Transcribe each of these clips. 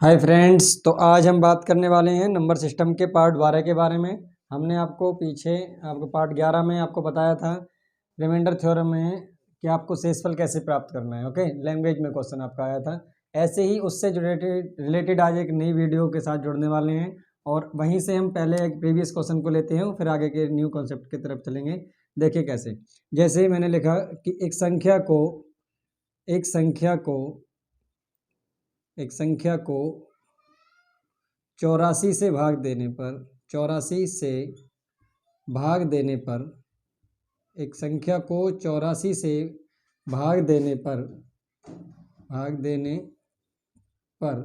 Hi friends, तो आज हम बात करने वाले हैं नंबर सिस्टम के पार्ट 12 के बारे में। हमने आपको पीछे आपको पार्ट 11 में आपको बताया था रिमाइंडर थ्योरम में कि आपको शेषफल कैसे प्राप्त करना है। ओके, लैंग्वेज में क्वेश्चन आपका आया था। ऐसे ही उससे रिलेटेड आज एक नई वीडियो के साथ जुड़ने वाले हैं और वहीं से हम पहले एक प्रीवियस क्वेश्चन को लेते हैं, फिर आगे के न्यू कॉन्सेप्ट की तरफ चलेंगे। देखिए कैसे, जैसे ही मैंने लिखा कि एक संख्या को 84 से भाग देने पर एक संख्या को 84 से भाग देने पर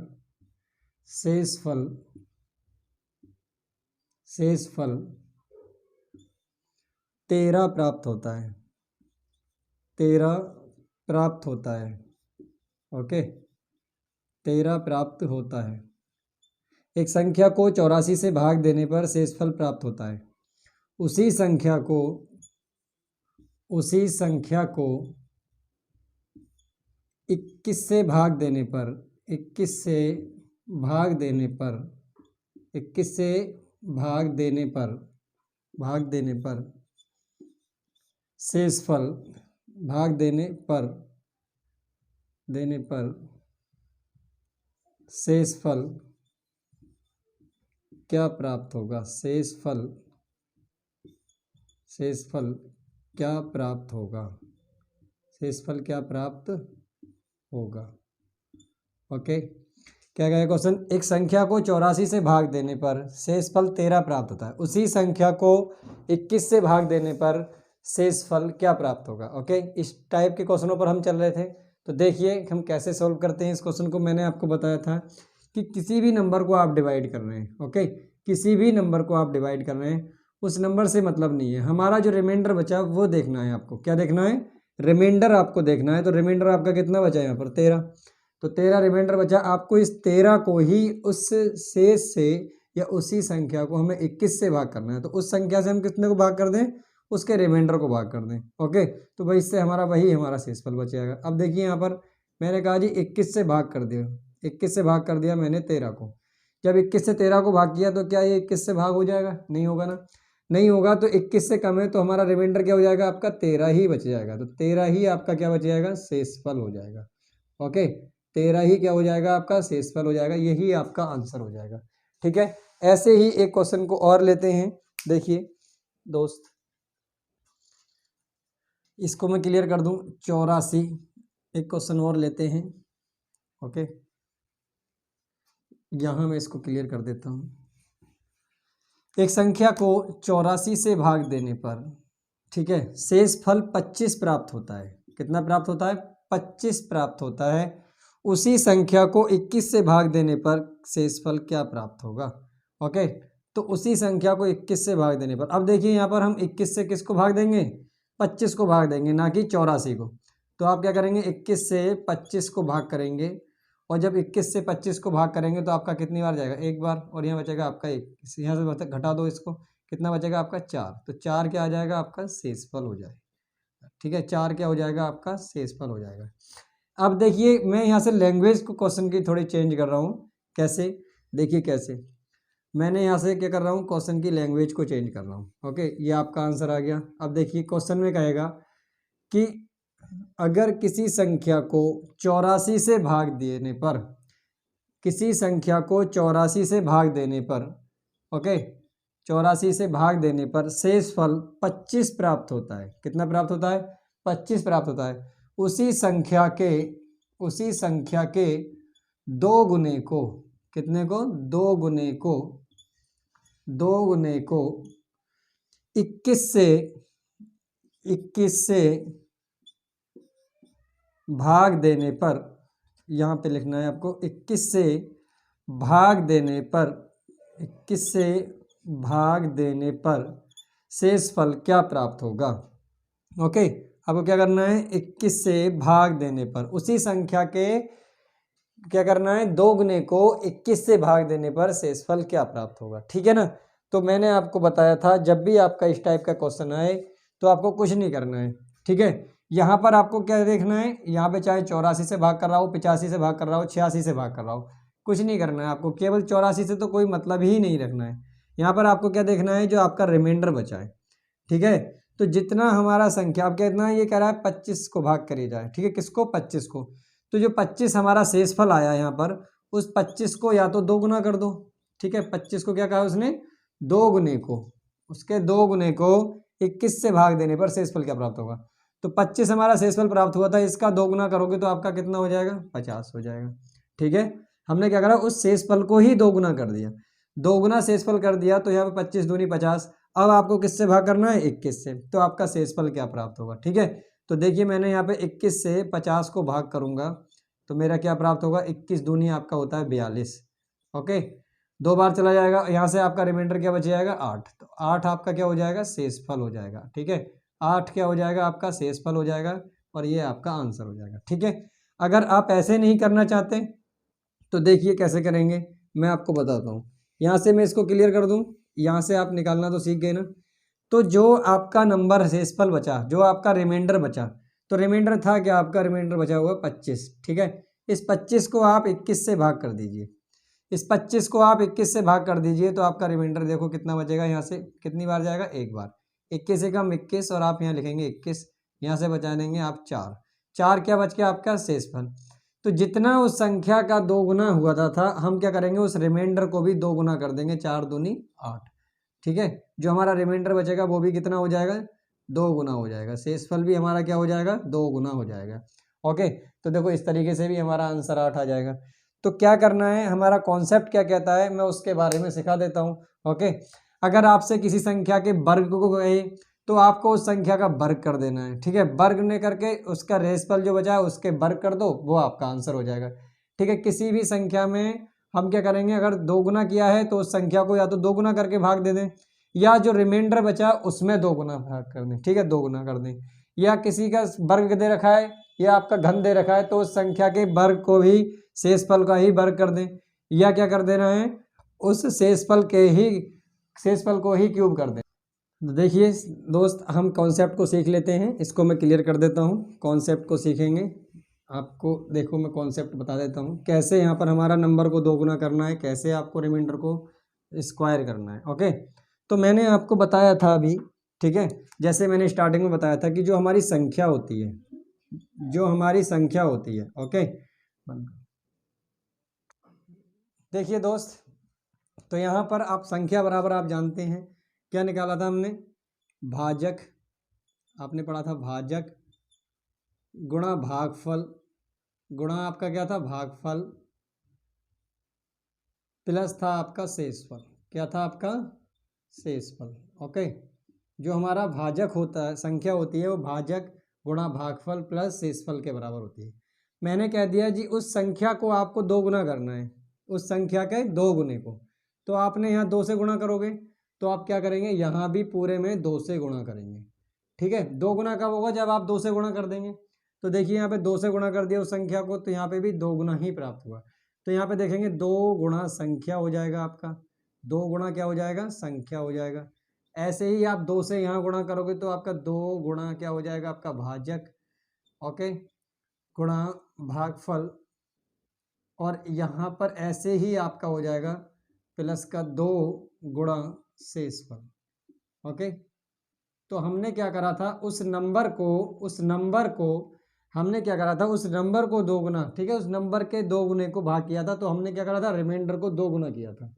शेषफल 13 प्राप्त होता है। ओके, 13 प्राप्त होता है। एक संख्या को 84 से भाग देने पर शेषफल प्राप्त होता है। उसी संख्या को 21 से भाग देने पर शेषफल क्या प्राप्त होगा? शेषफल क्या प्राप्त होगा? ओके, क्या कहेगा क्वेश्चन? एक संख्या को 84 से भाग देने पर शेषफल 13 प्राप्त होता है। उसी संख्या को 21 से भाग देने पर शेषफल क्या प्राप्त होगा? ओके, इस टाइप के क्वेश्चनों पर हम चल रहे थे। तो देखिए हम कैसे सॉल्व करते हैं इस क्वेश्चन को। मैंने आपको बताया था कि किसी भी नंबर को आप डिवाइड कर रहे हैं। ओके, किसी भी नंबर को आप डिवाइड कर रहे हैं, उस नंबर से मतलब नहीं है। हमारा जो रिमाइंडर बचा वो देखना है आपको। क्या देखना है? रिमाइंडर आपको देखना है। तो रिमाइंडर आपका कितना बचा यहाँ पर? 13। तो 13 रिमाइंडर बचा। आपको इस 13 को ही उस शेष से या उसी संख्या को हमें 21 से भाग करना है। तो उस संख्या से हम कितने को भाग कर दें? उसके रिमाइंडर को भाग कर दें। ओके, तो भाई इससे हमारा शेषफल बच जाएगा। अब देखिए यहाँ पर मैंने कहा जी 21 से भाग कर दिया। 21 से भाग कर दिया मैंने 13 को। जब 21 से 13 को भाग किया तो क्या ये 21 से भाग हो जाएगा? नहीं होगा ना। नहीं होगा तो 21 से कम है तो हमारा रिमाइंडर क्या हो जाएगा? आपका 13 ही बच जाएगा। तो 13 ही आपका क्या बच जाएगा? शेषफल हो जाएगा। ओके, 13 ही क्या हो जाएगा? आपका शेषफल हो जाएगा। यही आपका आंसर हो जाएगा। ठीक है, ऐसे ही एक क्वेश्चन को और लेते हैं। देखिए दोस्त, इसको मैं क्लियर कर दूं। 84, एक क्वेश्चन और लेते हैं। ओके, यहाँ मैं इसको क्लियर कर देता हूँ। एक संख्या को 84 से भाग देने पर, ठीक है, शेषफल 25 प्राप्त होता है। कितना प्राप्त होता है? 25 प्राप्त होता है। उसी संख्या को 21 से भाग देने पर शेषफल क्या प्राप्त होगा? ओके, तो उसी संख्या को 21 से भाग देने पर, अब देखिए यहाँ पर हम 21 से किसको भाग देंगे? 25 को भाग देंगे, ना कि 84 को। तो आप क्या करेंगे? 21 से 25 को भाग करेंगे और जब 21 से 25 को भाग करेंगे तो आपका कितनी बार जाएगा? एक बार। और यहाँ बचेगा आपका 1। यहाँ से घटा दो इसको, कितना बचेगा आपका? 4। तो 4 क्या आ जाएगा? आपका शेषफल हो जाएगा। ठीक है, 4 क्या हो जाएगा? आपका शेषफल हो जाएगा। अब देखिए मैं यहाँ से लैंग्वेज को क्वेश्चन की थोड़ी चेंज कर रहा हूँ। कैसे? देखिए कैसे मैंने यहाँ से क्या कर रहा हूँ? क्वेश्चन की लैंग्वेज को चेंज कर रहा हूँ। ओके, ये आपका आंसर आ गया। अब देखिए क्वेश्चन में कहेगा कि अगर किसी संख्या को 84 से भाग देने पर, ओके, 84 से भाग देने पर शेषफल 25 प्राप्त होता है। कितना प्राप्त होता है? 25 प्राप्त होता है। उसी संख्या के 2 गुने को, कितने को? 2 गुने को 21 से भाग देने पर, यहाँ पे लिखना है आपको, 21 से भाग देने पर शेषफल क्या प्राप्त होगा? ओके, आपको क्या करना है? 21 से भाग देने पर उसी संख्या के क्या करना है? 2 गुने को 21 से भाग देने पर शेषफल क्या प्राप्त होगा। ठीक है ना। तो मैंने आपको बताया था जब भी आपका इस टाइप का क्वेश्चन आए तो आपको कुछ नहीं करना है। ठीक है, यहाँ पर आपको क्या देखना है? यहाँ पे चाहे 84 से भाग कर रहा हो, 85 से भाग कर रहा हो, 86 से भाग कर रहा हो, कुछ नहीं करना है आपको, केवल 84 से तो कोई मतलब ही नहीं रखना है। यहाँ पर आपको क्या देखना है, जो आपका रिमाइंडर बचा है, ठीक है। तो जितना हमारा संख्या, अब कितना ये कह रहा है 25 को भाग करी जाए, ठीक है, किसको, 25 को। तो जो 25 हमारा शेषफल आया यहाँ पर, उस 25 को या तो 2 गुना कर दो, ठीक है। 25 को क्या कहा उसने, 2 गुने को, उसके 2 गुने को 21 से भाग देने पर शेषफल क्या प्राप्त होगा। तो 25 हमारा शेषफल प्राप्त हुआ था, इसका 2 गुना करोगे तो आपका कितना हो जाएगा, 50 हो जाएगा, ठीक है। हमने क्या करा, उस शेषफल को ही 2 गुना कर दिया, 2 गुना शेषफल कर दिया, तो यहाँ पे 25 दूनी 50। अब आपको किससे भाग करना है, 21 से, तो आपका शेषफल क्या प्राप्त होगा, ठीक है। तो देखिए मैंने यहाँ पे 21 से 50 को भाग करूंगा तो मेरा क्या प्राप्त होगा, 21 दूनी आपका होता है 42, ओके। 2 बार चला जाएगा, यहाँ से आपका रिमाइंडर क्या बच जाएगा, 8। तो 8 आपका क्या हो जाएगा, शेषफल हो जाएगा, ठीक है। 8 क्या हो जाएगा, आपका शेषफल हो जाएगा, और ये आपका आंसर हो जाएगा, ठीक है। अगर आप ऐसे नहीं करना चाहते तो देखिए कैसे करेंगे, मैं आपको बताता हूँ। यहाँ से मैं इसको क्लियर कर दूँ, यहाँ से आप निकालना तो सीख गए ना। तो जो आपका नंबर शेषफल बचा, जो आपका रिमाइंडर बचा, तो रिमाइंडर था क्या, आपका रिमाइंडर बचा हुआ 25, ठीक है। इस 25 को आप 21 से भाग कर दीजिए, इस 25 को आप 21 से भाग कर दीजिए, तो आपका रिमाइंडर देखो कितना बचेगा, यहाँ से कितनी बार जाएगा, 1 बार। 21 एकम 21, और आप यहाँ लिखेंगे 21, यहाँ से बचा देंगे आप 4। 4 क्या बच गया आपका शेषफल। तो जितना उस संख्या का 2 गुना हुआ था हम क्या करेंगे, उस रिमाइंडर को भी 2 गुना कर देंगे, 4 दूनी 8, ठीक है। जो हमारा रिमाइंडर बचेगा वो भी कितना हो जाएगा, 2 गुना हो जाएगा, शेषफल भी हमारा क्या हो जाएगा, 2 गुना हो जाएगा, ओके। तो देखो इस तरीके से भी हमारा आंसर 8 आ जाएगा। तो क्या करना है, हमारा कॉन्सेप्ट क्या कहता है, मैं उसके बारे में सिखा देता हूँ, ओके। अगर आपसे किसी संख्या के वर्ग को कहे तो आपको उस संख्या का वर्ग कर देना है, ठीक है। वर्ग ने करके उसका रेशफल जो बचा है उसके वर्ग कर दो, वो आपका आंसर हो जाएगा, ठीक है। किसी भी संख्या में हम क्या करेंगे, अगर 2 गुना किया है तो उस संख्या को या तो 2 गुना करके भाग दे दें, या जो रिमाइंडर बचा उसमें 2 गुना भाग कर दें, ठीक है, 2 गुना कर दें। या किसी का वर्ग दे रखा है या आपका घन दे रखा है तो उस संख्या के वर्ग को भी शेषफल का ही वर्ग कर दें, या क्या कर देना है, उस शेषफल को ही क्यूब कर दें। तो देखिए दोस्त, हम कॉन्सेप्ट को सीख लेते हैं, इसको मैं क्लियर कर देता हूँ। कॉन्सेप्ट को सीखेंगे, आपको देखो मैं कॉन्सेप्ट बता देता हूँ कैसे यहाँ पर हमारा नंबर को 2 गुना करना है, कैसे आपको रिमाइंडर को स्क्वायर करना है, ओके। तो मैंने आपको बताया था अभी, ठीक है, जैसे मैंने स्टार्टिंग में बताया था कि जो हमारी संख्या होती है, ओके। देखिए दोस्त, तो यहाँ पर आप संख्या बराबर आप जानते हैं क्या निकाला था हमने, भाजक, आपने पढ़ा था भाजक गुणा भागफल, गुणा आपका क्या था, भागफल, प्लस था आपका शेषफल, क्या था आपका, शेषफल, ओके। जो हमारा भाजक होता है, संख्या होती है, वो भाजक गुणा भागफल प्लस शेषफल के बराबर होती है। मैंने कह दिया जी उस संख्या को आपको 2 गुना करना है, उस संख्या के 2 गुने को। तो आपने यहाँ 2 से गुणा करोगे तो आप क्या करेंगे, यहाँ भी पूरे में 2 से गुणा करेंगे, ठीक है। 2 गुना कब होगा, जब आप 2 से गुणा कर देंगे। तो देखिए यहाँ पे 2 से गुणा कर दिया उस संख्या को, तो यहाँ पे भी 2 गुना ही प्राप्त हुआ। तो यहाँ पे देखेंगे 2 गुणा संख्या हो जाएगा आपका, 2 गुणा क्या हो जाएगा, संख्या हो जाएगा। ऐसे ही आप 2 से यहाँ गुणा करोगे तो आपका 2 गुणा क्या हो जाएगा, आपका भाजक, ओके, गुणा भागफल, और यहाँ पर ऐसे ही आपका हो जाएगा प्लस का 2 गुणा शेषफल, ओके। तो हमने क्या करा था, उस नंबर को हमने क्या करा था, उस नंबर को 2 गुना, ठीक है, उस नंबर के 2 गुने को भाग किया था। तो हमने क्या करा था, रिमाइंडर को 2 गुना किया था,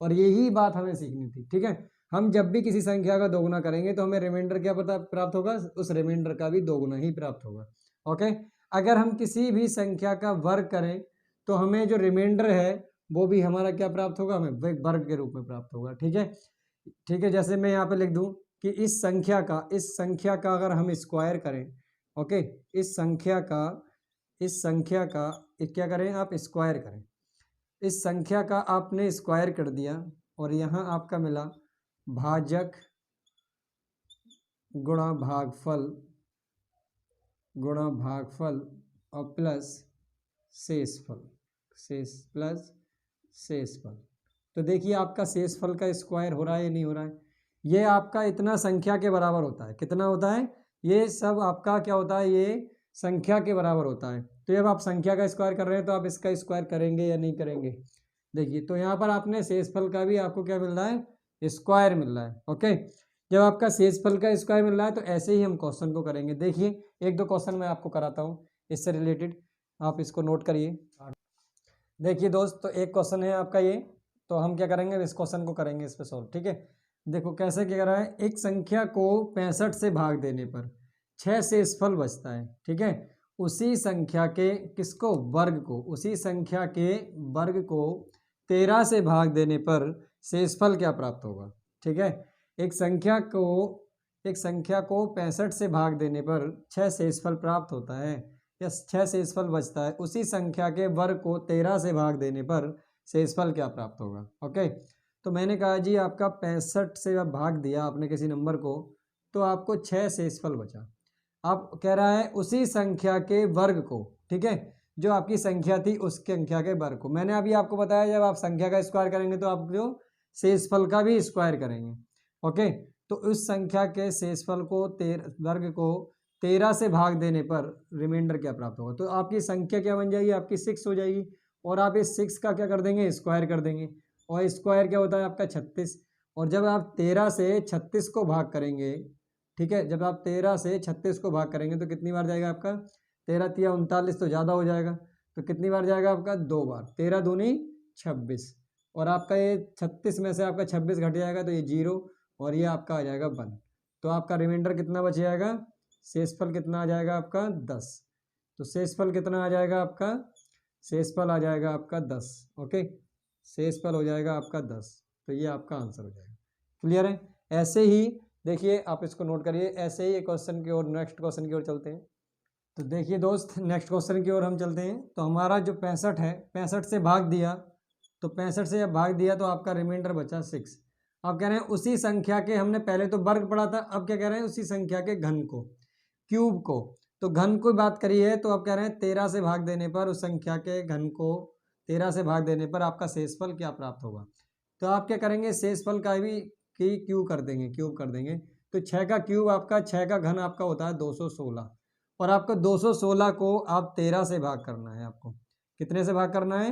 और यही बात हमें सीखनी थी, ठीक है। हम जब भी किसी संख्या का 2 गुना करेंगे तो हमें रिमाइंडर क्या प्राप्त होगा, उस रिमाइंडर का भी 2 गुना ही प्राप्त होगा, ओके। अगर हम किसी भी संख्या का वर्ग करें तो हमें जो रिमाइंडर है वो भी हमारा क्या प्राप्त होगा, हमें वर्ग के रूप में प्राप्त होगा, ठीक है, ठीक है। जैसे मैं यहाँ पे लिख दूँ कि इस संख्या का अगर हम स्क्वायर करें, ओके, इस संख्या का क्या करें, आप स्क्वायर करें, इस संख्या का आपने स्क्वायर कर दिया, और यहाँ आपका मिला भाजक गुणा भागफल और प्लस शेषफल। तो देखिए आपका शेषफल का स्क्वायर हो रहा है या नहीं हो रहा है। ये आपका इतना संख्या के बराबर होता है, कितना होता है, ये सब आपका क्या होता है, ये संख्या के बराबर होता है। तो जब आप संख्या का स्क्वायर कर रहे हैं तो आप इसका स्क्वायर करेंगे या नहीं करेंगे। देखिए तो यहाँ पर आपने शेषफल का भी आपको क्या मिल रहा है, स्क्वायर मिल रहा है। ओके, जब आपका शेषफल का स्क्वायर मिल रहा है तो ऐसे ही हम क्वेश्चन को करेंगे। देखिए एक दो क्वेश्चन मैं आपको कराता हूँ इससे रिलेटेड, आप इसको नोट करिए। देखिए दोस्त, तो एक क्वेश्चन है आपका ये, तो हम क्या करेंगे, इस क्वेश्चन को करेंगे इस पे सॉल्व। ठीक है, देखो कैसे क्या कर रहा है, एक संख्या को 65 से भाग देने पर 6 शेषफल बचता है। ठीक है, उसी संख्या के किसको, वर्ग को, उसी संख्या के वर्ग को 13 से भाग देने पर शेषफल क्या प्राप्त होगा। ठीक है, एक संख्या को 65 से भाग देने पर 6 शेषफल प्राप्त होता है या 6 शेषफल बचता है, उसी संख्या के वर्ग को 13 से भाग देने पर शेषफल क्या प्राप्त होगा। ओके, तो मैंने कहा जी आपका 65 से जब भाग दिया आपने किसी नंबर को तो आपको 6 शेषफल बचा। अब कह रहा है उसी संख्या के वर्ग को, ठीक है, जो आपकी संख्या थी उस संख्या के वर्ग को। मैंने अभी आपको बताया जब आप संख्या का स्क्वायर करेंगे तो आप जो शेषफल का भी स्क्वायर करेंगे। ओके, तो उस संख्या के शेषफल को वर्ग को 13 से भाग देने पर रिमाइंडर क्या प्राप्त होगा। तो आपकी संख्या क्या बन जाएगी, आपकी 6 हो जाएगी, और आप इस 6 का क्या कर देंगे, स्क्वायर कर देंगे, और स्क्वायर क्या होता है आपका 36। और जब आप 13 से 36 को भाग करेंगे, ठीक है, जब आप 13 से 36 को भाग करेंगे तो कितनी बार जाएगा आपका, 13 तिया 39, तो ज़्यादा हो जाएगा, तो कितनी बार जाएगा आपका, 2 बार, 13 दूनी 26, और आपका ये 36 में से आपका 26 घट जाएगा तो ये 0, और ये आपका आ जाएगा 1। तो आपका रिमाइंडर कितना बच जाएगा, शेषफल कितना आ जाएगा आपका 10। तो शेषफल कितना आ जाएगा आपका, शेषफल आ जाएगा आपका 10। ओके, शेषफल हो जाएगा आपका 10, तो ये आपका आंसर हो जाएगा। क्लियर है। ऐसे ही देखिए आप इसको नोट करिए, ऐसे ही एक क्वेश्चन की ओर, नेक्स्ट क्वेश्चन की ओर चलते हैं। तो देखिए दोस्त, नेक्स्ट क्वेश्चन की ओर हम चलते हैं। तो हमारा जो 65 है, 65 से भाग दिया, तो 65 से जब भाग दिया तो आपका रिमाइंडर बचा 6। आप कह रहे हैं उसी संख्या के, हमने पहले तो वर्ग पढ़ा था, अब क्या कह रहे हैं, उसी संख्या के घन को, क्यूब को। तो घन को बात करी है तो आप कह रहे हैं 13 से भाग देने पर उस संख्या के घन को 13 से भाग देने पर आपका शेषफल क्या प्राप्त होगा। तो आप क्या करेंगे, शेषफल का भी की क्यूब कर देंगे, क्यूब कर देंगे। तो 6 का क्यूब आपका, 6 का घन आपका होता है 216, और आपको 216 को आप 13 से भाग करना है। आपको कितने से भाग करना है,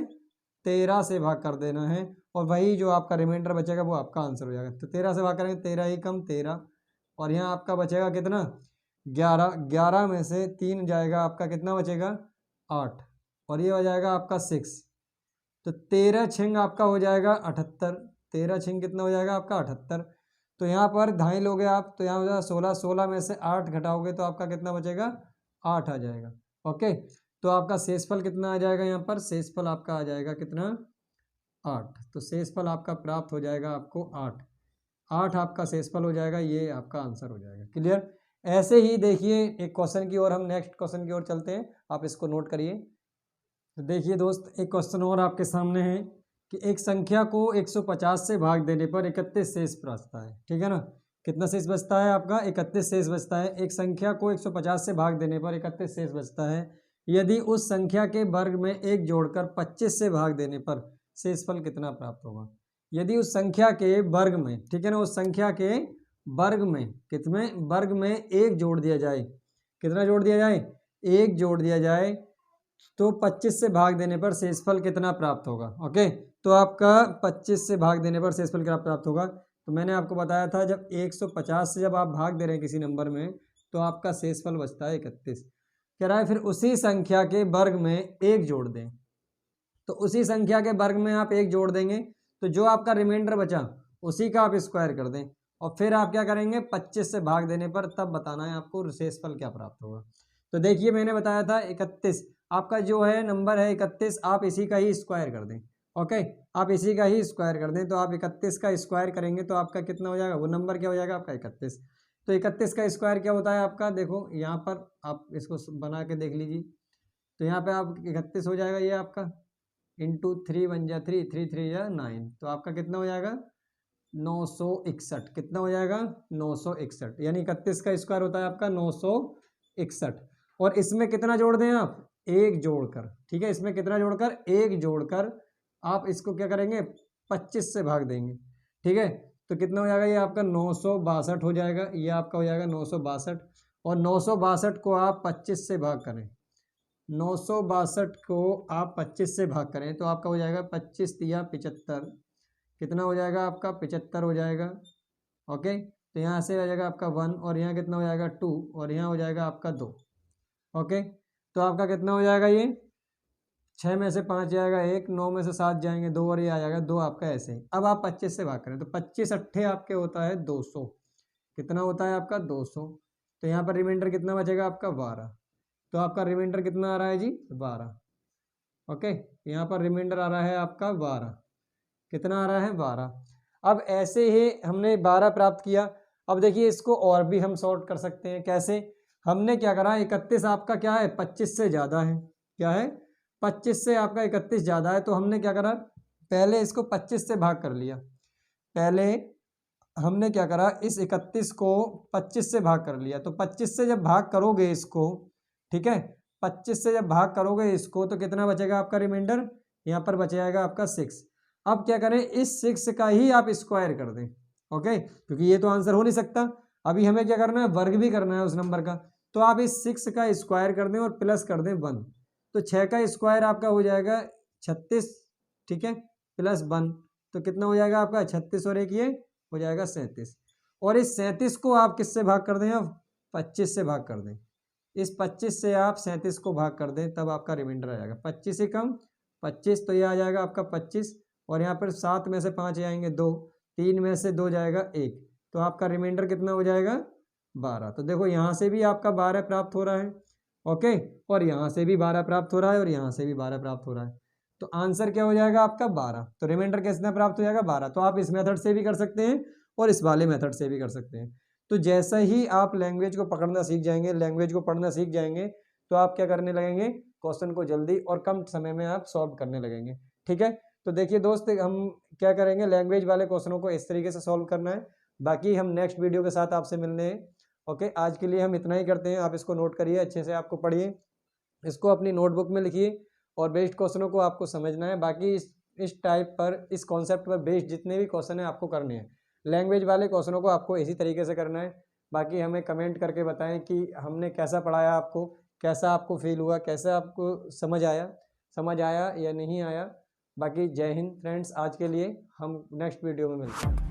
13 से भाग कर देना है, और वही जो आपका रिमाइंडर बचेगा वो आपका आंसर हो जाएगा। तो 13 से भाग करेंगे, 13 ही कम 13, और यहाँ आपका बचेगा कितना, 11। 11 में से 3 जाएगा, आपका कितना बचेगा, 8, और ये हो जाएगा आपका 6। तो 13 छिंग आपका हो जाएगा 78, 13 छिंग कितना हो जाएगा आपका 78। तो यहाँ पर ढाई लोगे आप, तो यहाँ हो जाएगा 16, 16 में से 8 घटाओगे तो आपका कितना बचेगा, 8 आ जाएगा। ओके, तो आपका शेषफल कितना आ जाएगा, यहाँ पर शेषफल आपका आ जाएगा कितना, 8। तो शेषफल आपका प्राप्त हो जाएगा आपको 8, 8 आपका शेषफल हो जाएगा, ये आपका आंसर हो जाएगा। क्लियर। ऐसे ही देखिए एक क्वेश्चन की ओर, हम नेक्स्ट क्वेश्चन की ओर चलते हैं, आप इसको नोट करिए। तो देखिए दोस्त, एक क्वेश्चन और आपके सामने है कि एक संख्या को 150 से भाग देने पर 31 शेष बचता है। ठीक है ना, कितना शेष बचता है आपका, 31 शेष बचता है। एक संख्या को 150 से भाग देने पर 31 शेष बचता है। यदि उस संख्या के वर्ग में 1 जोड़कर 25 से भाग देने पर शेषफल कितना प्राप्त होगा। यदि उस संख्या के वर्ग में, ठीक है ना, उस संख्या के वर्ग में, कितने वर्ग में 1 जोड़ दिया जाए, कितना जोड़ दिया जाए, 1 जोड़ दिया जाए, तो 25 से भाग देने पर शेषफल कितना प्राप्त होगा। ओके, तो आपका 25 से भाग देने पर शेषफल क्या प्राप्त होगा। तो मैंने आपको बताया था जब 150 से जब आप भाग दे रहे हैं किसी नंबर में तो आपका शेषफल बचता है 31। कह रहा है फिर उसी संख्या के वर्ग में 1 जोड़ दें। तो उसी संख्या के वर्ग में आप 1 जोड़ देंगे तो जो आपका रिमाइंडर बचा उसी का आप स्क्वायर कर दें, और फिर आप क्या करेंगे, 25 से भाग देने पर तब बताना है आपको शेषफल क्या प्राप्त होगा। तो देखिए मैंने बताया था 31, आपका जो है नंबर है 31, आप इसी का ही स्क्वायर कर दें। ओके, आप इसी का ही स्क्वायर कर दें, तो आप 31 का स्क्वायर करेंगे तो आपका कितना हो जाएगा, वो नंबर क्या हो जाएगा आपका 31। तो 31 का स्क्वायर क्या होता है आपका, देखो यहाँ पर आप इसको बना के देख लीजिए। तो यहाँ पे आप 31 हो जाएगा, ये आपका इंटू 3 बन जा 3, 3 3 या 9, तो आपका कितना हो जाएगा 961। कितना हो जाएगा 961, यानी 31 का स्क्वायर होता है आपका 961। और इसमें कितना जोड़ दें आप, 1 जोड़कर। ठीक है, इसमें कितना जोड़कर, 1 जोड़कर आप इसको क्या करेंगे, 25 से भाग देंगे। ठीक है, तो कितना हो जाएगा, ये आपका 962 हो जाएगा, ये आपका हो जाएगा 962। और 962 को आप 25 से भाग करें 962 को आप 25 से भाग करें तो आपका हो जाएगा 25 तिया 75, कितना हो जाएगा आपका 75 हो जाएगा। ओके, तो यहाँ से आ जाएगा आपका 1 और यहाँ कितना हो जाएगा 2 और यहाँ हो जाएगा आपका 2। ओके, तो आपका कितना हो जाएगा, ये 6 में से 5 जाएगा 1, 9 में से 7 जाएंगे 2 और ये आ जाएगा 2 आपका ऐसे ही। अब आप 25 से भाग करें तो 25 अट्ठे आपके होता है 200, कितना होता है आपका 200। तो यहाँ पर रिमाइंडर कितना बचेगा आपका 12, तो आपका रिमाइंडर कितना आ रहा है जी 12। ओके, यहाँ पर रिमाइंडर आ रहा है आपका 12, कितना आ रहा है 12। अब ऐसे ही हमने 12 प्राप्त किया। अब देखिए इसको और भी हम सॉर्ट कर सकते हैं, कैसे? हमने क्या करा, 31 आपका क्या है 25 से ज़्यादा है, क्या है 25 से आपका 31 ज़्यादा है, तो हमने क्या करा, पहले इसको 25 से भाग कर लिया। पहले हमने क्या करा, इस 31 को 25 से भाग कर लिया। तो 25 से जब भाग करोगे इसको, ठीक है, 25 से जब भाग करोगे इसको तो कितना बचेगा आपका रिमाइंडर, यहाँ पर बच जाएगा आपका 6। अब क्या करें, इस 6 का ही आप स्क्वायर कर दें। ओके, क्योंकि ये तो आंसर हो नहीं सकता, अभी हमें क्या करना है, वर्ग भी करना है उस नंबर का। तो आप इस 6 का स्क्वायर कर दें और प्लस कर दें 1, तो 6 का स्क्वायर आपका हो जाएगा 36, ठीक है, प्लस 1 तो कितना हो जाएगा आपका 36 और एक ये हो जाएगा 37। और इस 37 को आप किससे भाग कर दें, अब 25 से भाग कर दें। इस 25 से आप 37 को भाग कर दें, तब आपका रिमाइंडर आ जाएगा 25 से कम 25, तो ये आ जाएगा आपका 25 और यहाँ पर 7 में से 5 जाएंगे 2, 3 में से 2 जाएगा 1, तो आपका रिमाइंडर कितना हो जाएगा 12। तो देखो यहाँ से भी आपका 12 प्राप्त हो रहा है। ओके, और यहाँ से भी 12 प्राप्त हो रहा है और यहाँ से भी 12 प्राप्त हो रहा है, तो आंसर क्या हो जाएगा आपका 12। तो रिमाइंडर कितना प्राप्त हो जाएगा 12। तो आप इस मेथड से भी कर सकते हैं और इस वाले मेथड से भी कर सकते हैं। तो जैसा ही आप लैंग्वेज को पकड़ना सीख जाएंगे, लैंग्वेज को पढ़ना सीख जाएंगे, तो आप क्या करने लगेंगे, क्वेश्चन को जल्दी और कम समय में आप सॉल्व करने लगेंगे। ठीक है, तो देखिए दोस्त, हम क्या करेंगे, लैंग्वेज वाले क्वेश्चनों को इस तरीके से सॉल्व करना है, बाकी हम नेक्स्ट वीडियो के साथ आपसे मिलने हैं। ओके, आज के लिए हम इतना ही करते हैं। आप इसको नोट करिए, अच्छे से आपको पढ़िए, इसको अपनी नोटबुक में लिखिए और बेस्ड क्वेश्चनों को आपको समझना है। बाकी इस टाइप पर, इस कॉन्सेप्ट पर बेस्ड जितने भी क्वेश्चन हैं आपको करने हैं। लैंग्वेज वाले क्वेश्चनों को आपको इसी तरीके से करना है। बाकी हमें कमेंट करके बताएं कि हमने कैसा पढ़ाया आपको, कैसा आपको फील हुआ, कैसा आपको समझ आया या नहीं आया। बाकी जय हिंद फ्रेंड्स, आज के लिए हम नेक्स्ट वीडियो में मिलते हैं।